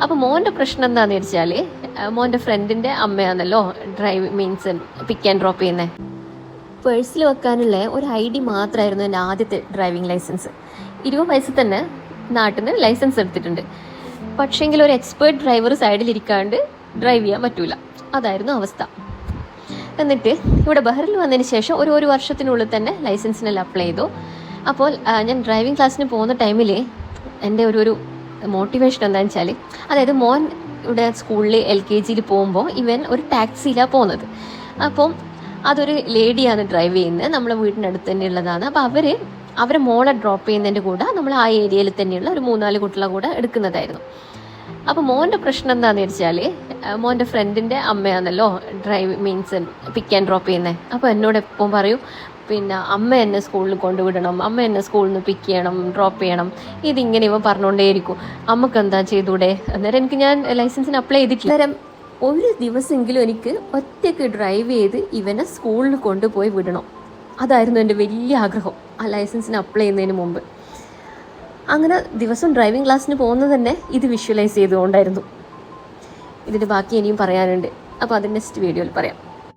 അപ്പോൾ മോൻ്റെ പ്രശ്നം എന്താണെന്ന് വെച്ചാൽ മോൻ്റെ ഫ്രണ്ടിൻ്റെ അമ്മയാണല്ലോ drive means pick and drop ചെയ്യുന്നത്. പേഴ്സിൽ വെക്കാനുള്ള ഒരു ID മാത്രമായിരുന്നു എൻ്റെ ആദ്യത്തെ ഡ്രൈവിംഗ് ലൈസൻസ്. 20 വയസ്സിൽ തന്നെ നാട്ടിൽ നിന്ന് ലൈസൻസ് എടുത്തിട്ടുണ്ട്. പക്ഷേങ്കിൽ ഒരു എക്സ്പേർട്ട് ഡ്രൈവർ സൈഡിലിരിക്കാണ്ട് ഡ്രൈവ് ചെയ്യാൻ പറ്റൂല, അതായിരുന്നു അവസ്ഥ. എന്നിട്ട് ഇവിടെ ബഹറിൽ വന്നതിന് ശേഷം ഒരു വർഷത്തിനുള്ളിൽ തന്നെ ലൈസൻസിനെല്ലാം അപ്ലൈ ചെയ്തു. അപ്പോൾ ഞാൻ ഡ്രൈവിംഗ് ക്ലാസ്സിന് പോകുന്ന ടൈമിൽ എൻ്റെ ഒരു മോട്ടിവേഷൻ എന്താണെന്ന് വെച്ചാൽ, അതായത് മോൻ ഇവിടെ സ്കൂളിൽ LKG പോകുമ്പോൾ ഇവൻ ഒരു ടാക്സിയിലാണ് പോകുന്നത്. അപ്പം അതൊരു ലേഡിയാണ് ഡ്രൈവ് ചെയ്യുന്നത്, നമ്മളെ വീടിനടുത്ത് തന്നെ ഉള്ളതാണ്. അപ്പോൾ അവരെ മോളെ ഡ്രോപ്പ് ചെയ്യുന്നതിൻ്റെ കൂടെ നമ്മൾ ആ ഏരിയയിൽ തന്നെയുള്ള ഒരു 3-4 കുട്ടികളെ കൂടെ എടുക്കുന്നതായിരുന്നു. അപ്പോൾ മോൻ്റെ പ്രശ്നം എന്താണെന്ന് വെച്ചാൽ മോൻ്റെ ഫ്രണ്ടിൻ്റെ അമ്മയാണല്ലോ drive means pick and drop ചെയ്യുന്നത്. അപ്പോൾ എന്നോട് എപ്പം പറയും, പിന്നെ അമ്മ എന്നെ സ്കൂളിൽ കൊണ്ടുവിടണം, അമ്മ എന്നെ സ്കൂളിൽ നിന്ന് പിക്ക് ചെയ്യണം, ഡ്രോപ്പ് ചെയ്യണം, ഇതിങ്ങനെ ഇവ പറഞ്ഞുകൊണ്ടേയിരിക്കും. അമ്മക്ക് എന്താ ചെയ്തൂടെ? അന്നേരം ഞാൻ ലൈസൻസിന് അപ്ലൈ ചെയ്തിട്ടില്ല. അന്നേരം ഒരു ദിവസമെങ്കിലും എനിക്ക് ഒറ്റയ്ക്ക് ഡ്രൈവ് ചെയ്ത് ഇവനെ സ്കൂളിൽ കൊണ്ടുപോയി വിടണം, അതായിരുന്നു എൻ്റെ വലിയ ആഗ്രഹം ആ ലൈസൻസിന് അപ്ലൈ ചെയ്യുന്നതിന് മുമ്പ്. അങ്ങനെ ദിവസം ഡ്രൈവിംഗ് ക്ലാസ്സിന് പോകുന്നത് തന്നെ ഇത് വിഷ്വലൈസ് ചെയ്തുകൊണ്ടായിരുന്നു. ഇതിൻ്റെ ബാക്കി ഇനിയും പറയാനുണ്ട്, അപ്പോൾ അത് നെക്സ്റ്റ് വീഡിയോയിൽ പറയാം.